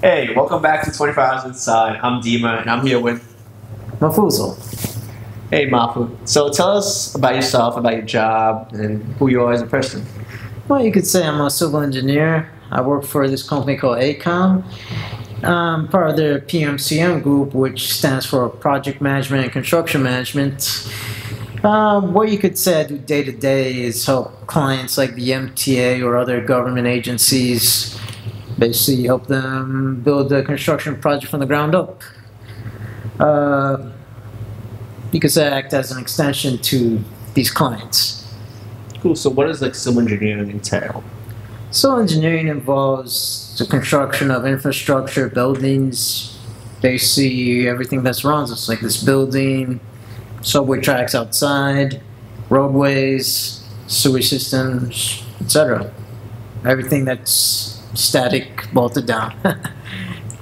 Hey, welcome back to 24 Hours Inside. I'm Dima, and I'm here with. Mafuso. Hey, Mafu. So tell us about yourself, about your job, and who you are as a person. Well, you could say I'm a civil engineer. I work for this company called ACOM. I'm part of their PMCM group, which stands for Project Management and Construction Management. What you could say I do day to day is help clients like the MTA or other government agencies, basically help them build a construction project from the ground up. Uh, you could say I act as an extension to these clients. Cool. So what does like civil engineering entail? So engineering involves the construction of infrastructure, buildings, basically everything that surrounds us, like this building, subway tracks outside, roadways, sewage systems, etc. Everything that's static, bolted down.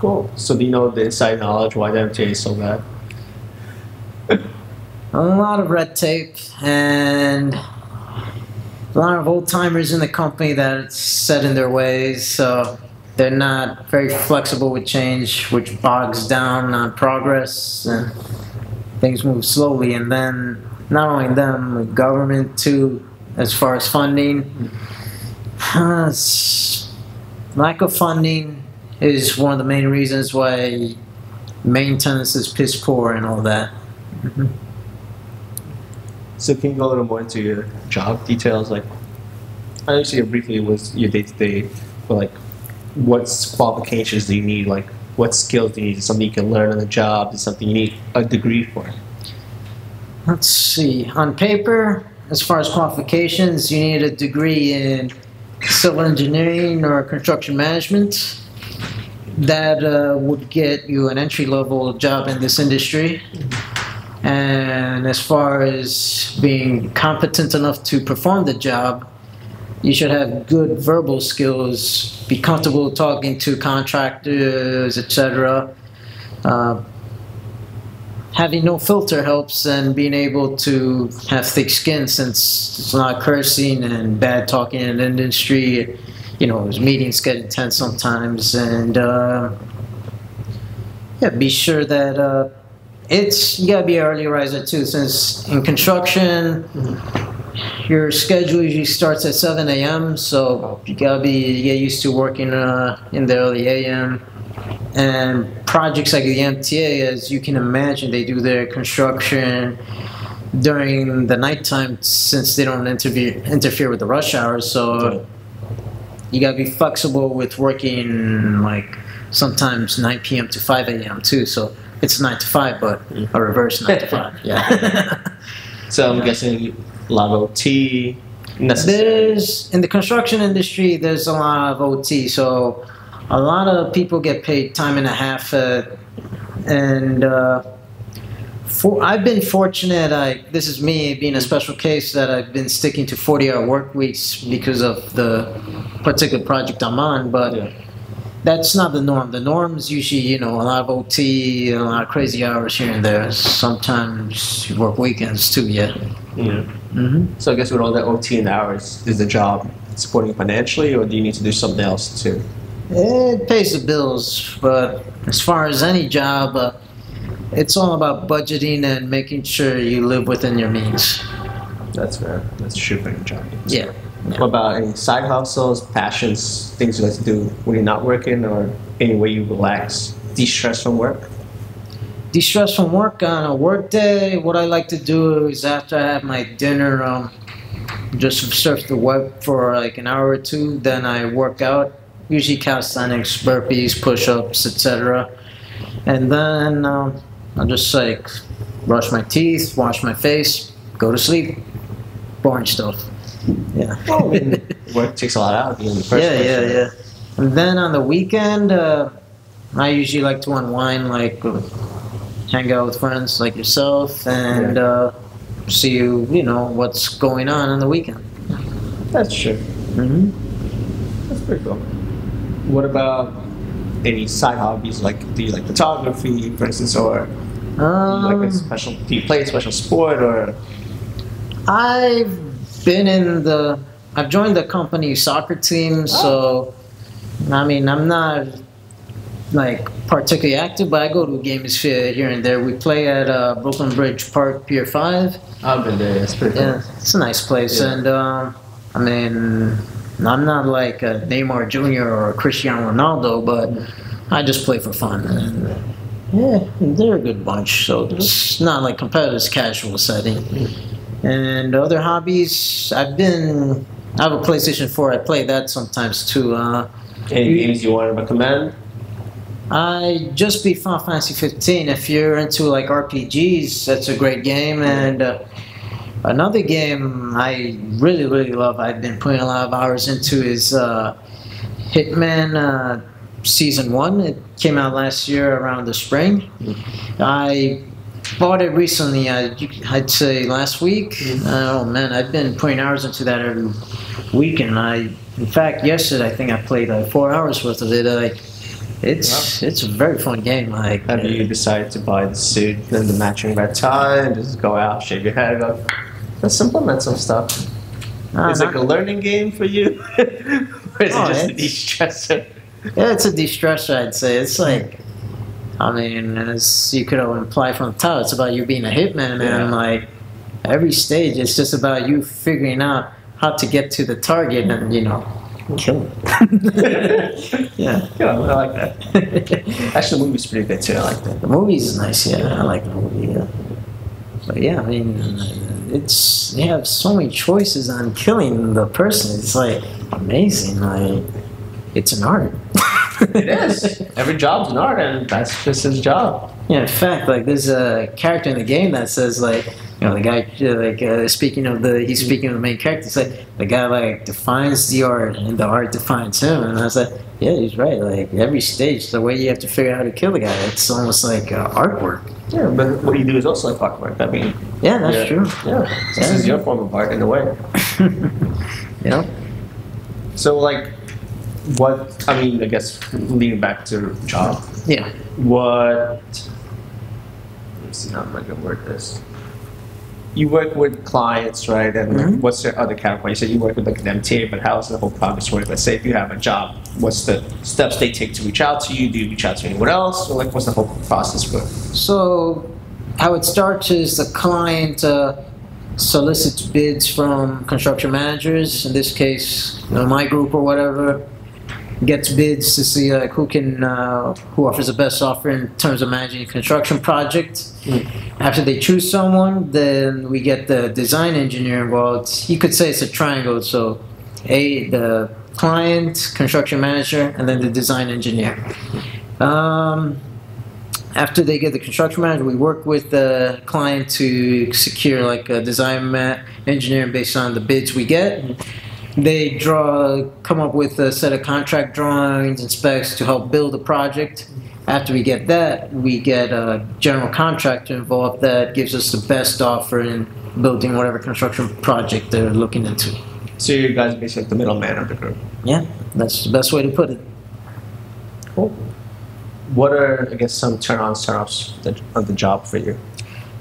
Cool. So do you know the inside knowledge why the MTA is so bad? A lot of red tape and a lot of old timers in the company that it's set in their ways, so they're not very flexible with change, which bogs down on progress and things move slowly. And then not only them, the government too, as far as funding. Lack of funding is one of the main reasons why maintenance is piss poor and all that. So can you go a little more into your job details? Like, I know you said briefly was your day to day, but like, what qualifications do you need? Like, what skills do you need? Is it something you can learn on the job? Is it something you need a degree for? Let's see. On paper, as far as qualifications, you need a degree in civil engineering or construction management. That would get you an entry-level job in this industry. And as far as being competent enough to perform the job, you should have good verbal skills, be comfortable talking to contractors, etc. Having no filter helps, and being able to have thick skin, since it's not cursing and bad talking in the industry. You know, meetings get intense sometimes, and yeah, be sure that you gotta be an early riser too, since in construction, your schedule usually starts at 7 a.m. So you gotta get used to working in the early a.m. And projects like the MTA, as you can imagine, they do their construction during the nighttime since they don't interfere with the rush hours. So you gotta be flexible with working like sometimes 9 p.m. to 5 a.m. too. So it's 9 to 5, but a reverse 9 to 5. Yeah. So I'm guessing a lot of OT necessary. In the construction industry, there's a lot of OT. So a lot of people get paid time and a half, and I've been fortunate. This is me being a special case, that I've been sticking to 40-hour work weeks because of the particular project I'm on. But Yeah. that's not the norm. The norm is usually, a lot of OT, a lot of crazy hours here and there. Sometimes you work weekends too. Yeah. Yeah. So I guess with all that OT and hours, is the job supporting you financially, or do you need to do something else too? It pays the bills, but as far as any job, it's all about budgeting and making sure you live within your means. That's fair. That's true for any job. Yeah. What about any side hustles, passions, things you like to do when you're not working, or any way you relax, de-stress from work? De-stress from work on a work day, what I like to do is after I have my dinner, just surf the web for like an hour or two, then I work out, usually calisthenics, burpees, push-ups, etc. And then I'll just like brush my teeth, wash my face, go to sleep. Boring stuff. Yeah. Well, I mean, work takes a lot out of you in the first place. Yeah. And then on the weekend, I usually like to unwind, like hang out with friends like yourself, and see what's going on the weekend. That's true. That's pretty cool. What about any side hobbies? Like, do you like photography, for instance, or do you play a special sport, or? I've joined the company soccer team, so I mean, I'm not like particularly active, but I go to a games fair here and there. We play at Brooklyn Bridge Park, Pier 5. I've been there. It's pretty cool. Yeah, it's a nice place. Yeah. And I mean, I'm not like a Neymar Jr. or a Cristiano Ronaldo, but I just play for fun. And yeah, they're a good bunch. So it's not like competitive, it's casual setting. And other hobbies, I have a PlayStation 4. I play that sometimes too. Any games you want to recommend? I just beat Final Fantasy 15. If you're into like RPGs, that's a great game. And another game I really, really love, I've been putting a lot of hours into, is Hitman Season 1. It came out last year around the spring. I bought it recently, I'd say last week. Oh man, I've been putting hours into that every week. And in fact, yesterday I think I played like 4 hours worth of it. It's a very fun game. Have you decided to buy the suit and the matching red tie and just go out, shave your head, go? Let's implement some stuff. Is it like a learning game for you, or is it just a de-stressor? Yeah, it's a de-stressor, I'd say. It's like, I mean, as you could imply from the title, it's about you being a hitman, and like every stage, it's just about you figuring out how to get to the target and kill him. Yeah. I like that. Actually, the movie's pretty good too. I like that. The movie's nice, yeah. I like the movie, yeah. But yeah, I mean, they have so many choices on killing the person. It's like amazing. Like, it's an art. It is. Every job's an art, and that's just his job. Yeah, in fact, like there's a character in the game that says like, the guy speaking of the main character. It's like the guy like defines the art, and the art defines him. And I was like, yeah, he's right. Like every stage, the way you have to figure out how to kill the guy, it's almost like artwork. Yeah, but what you do is also like artwork. I mean, yeah, that's true. Yeah, this is your form of art in a way. Yeah. So like, what? I mean, I guess leading back to job. Yeah. What? Let me see how am I gonna word this. You work with clients, right? And what's your other category? You said you work with like an MTA, but how's the whole process work? Let's say if you have a job, what's the steps they take to reach out to you? Do you reach out to anyone else? Or like, what's the whole process work? So how it starts is the client solicits bids from construction managers. In this case, my group or whatever gets bids to see who offers the best offer in terms of managing a construction project. After they choose someone, then we get the design engineer involved. You could say it's a triangle, so the client, construction manager, and then the design engineer. After they get the construction manager, we work with the client to secure like a design engineer based on the bids we get. They come up with a set of contract drawings and specs to help build the project. After we get that, we get a general contractor involved that gives us the best offer in building whatever construction project they're looking into. So you guys are basically the middleman of the group. Yeah, that's the best way to put it. Cool. What are, I guess, some turn-ons, turn-offs of the job for you?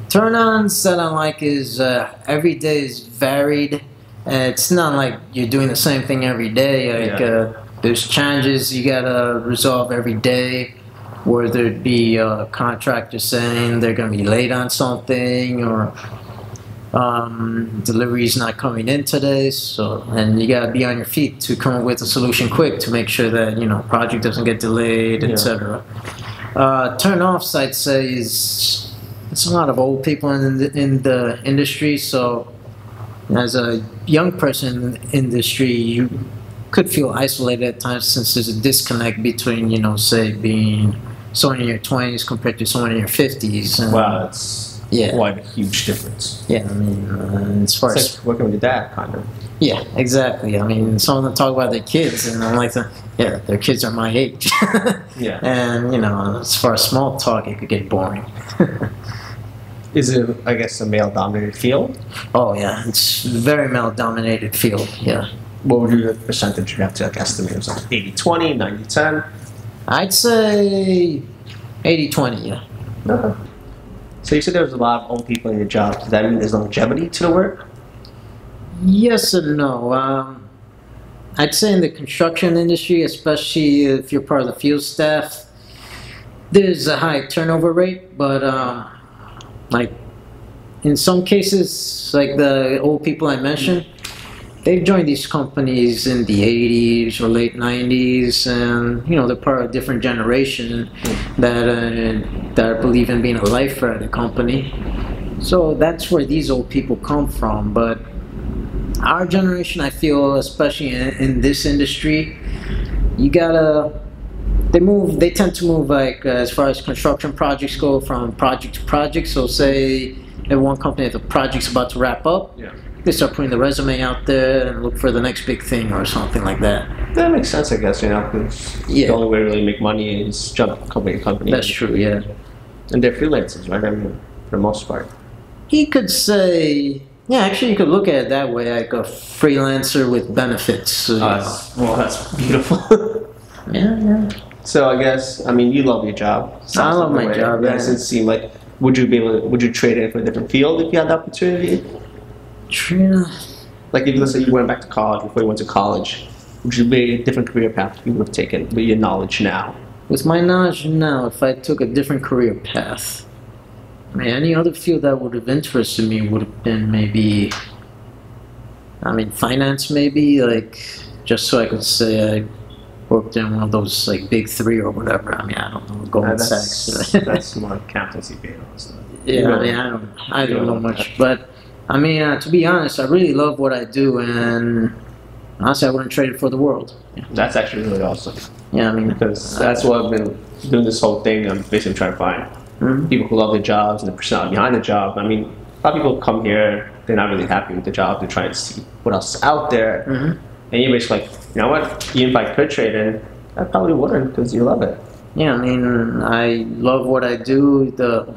Turn-ons that I like is every day is varied. It's not like you're doing the same thing every day. There's challenges you gotta resolve every day, whether it be a contractor saying they're gonna be late on something, or delivery's not coming in today. And you gotta be on your feet to come up with a solution quick to make sure that project doesn't get delayed, etc. Turn-offs, I'd say, is it's a lot of old people in the industry. So as a young person in the industry, you could feel isolated at times since there's a disconnect between, say, being someone in your 20s compared to someone in your 50s. And, wow, that's quite a huge difference. Yeah, I mean, as far as like working with your dad, kind of. Yeah, exactly. I mean, some of them talk about their kids, and I'm like, their kids are my age. Yeah. And, as far as small talk, it could get boring. Is it, I guess, a male-dominated field? Oh, yeah. It's a very male-dominated field, yeah. What would be the percentage you have to estimate? It was like 80-20, 90-10? I'd say 80-20, yeah. Okay. So you said there was a lot of old people in your job. Does that mean there's longevity to the work? Yes and no. I'd say in the construction industry, especially if you're part of the field staff, There's a high turnover rate, but like in some cases, like the old people I mentioned, they've joined these companies in the 80s or late 90s, and they're part of a different generation that believe in being a lifer at a company. So that's where these old people come from. But our generation, I feel, especially in this industry, they tend to move, like as far as construction projects go, from project to project. So say at one company, if the project's about to wrap up, they start putting the resume out there and look for the next big thing or something like that. That makes sense, I guess, because the only way to really make money is jump company to company. That's true, yeah. And they're freelancers, right? I mean, for the most part. You could say, yeah, actually you could look at it that way, like a freelancer with benefits. Well, that's beautiful. Yeah. So I guess, I mean, you love your job. I love my job, yeah. Does it seem like, would you trade it for a different field if you had the opportunity? True. Like if, let's say you went back to college, before you went to college, would you be a different career path you would have taken with your knowledge now? With my knowledge now, if I took a different career path, any other field that would have interested me would have been maybe, finance maybe, like, just so I could say I worked in one of those, like, big three or whatever. I don't know, Goldman Sachs. That's more accountancy based. Yeah, I don't know much, but to be honest, I really love what I do, and honestly, I wouldn't trade it for the world. Yeah. That's actually really awesome. Yeah, because that's what I've been doing this whole thing. I'm basically trying to find people who love their jobs and the personality behind the job. A lot of people come here, they're not really happy with the job. They're trying to see what else is out there. And you're basically like, you know what? Even if I could trade in, I probably wouldn't because you love it. Yeah, I love what I do. The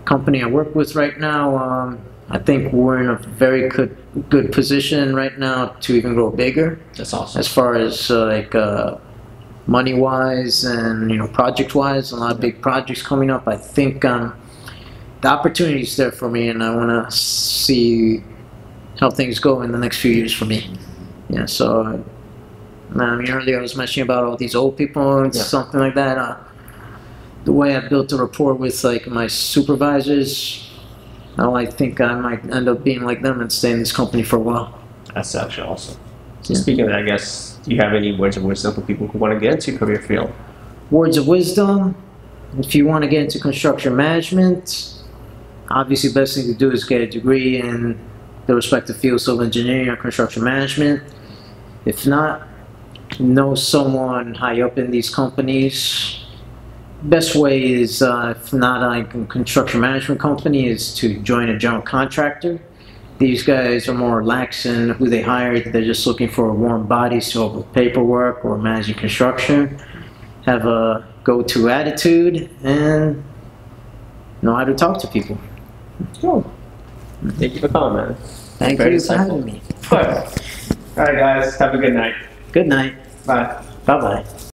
company I work with right now, I think we're in a very good position right now to even grow bigger. That's awesome. As far as money-wise and project-wise, a lot of big projects coming up. I think the opportunity is there for me, and I want to see how things go in the next few years for me. Yeah. So, earlier I was mentioning about all these old people and something like that. The way I built a rapport with my supervisors. I think I might end up being like them and stay in this company for a while. That's actually awesome. So speaking of that, I guess, do you have any words of wisdom for people who want to get into your career field? Words of wisdom, if you want to get into construction management, obviously the best thing to do is get a degree in the respective fields of engineering or construction management. If not, know someone high up in these companies. Best way is, if not a construction management company, is to join a general contractor. These guys are more lax in who they hire. They're just looking for warm bodies to help with paperwork or managing construction. Have a go-to attitude and know how to talk to people. Cool. Thank you for coming, man. Thank you for having me. All right, guys. Have a good night. Good night. Bye. Bye-bye.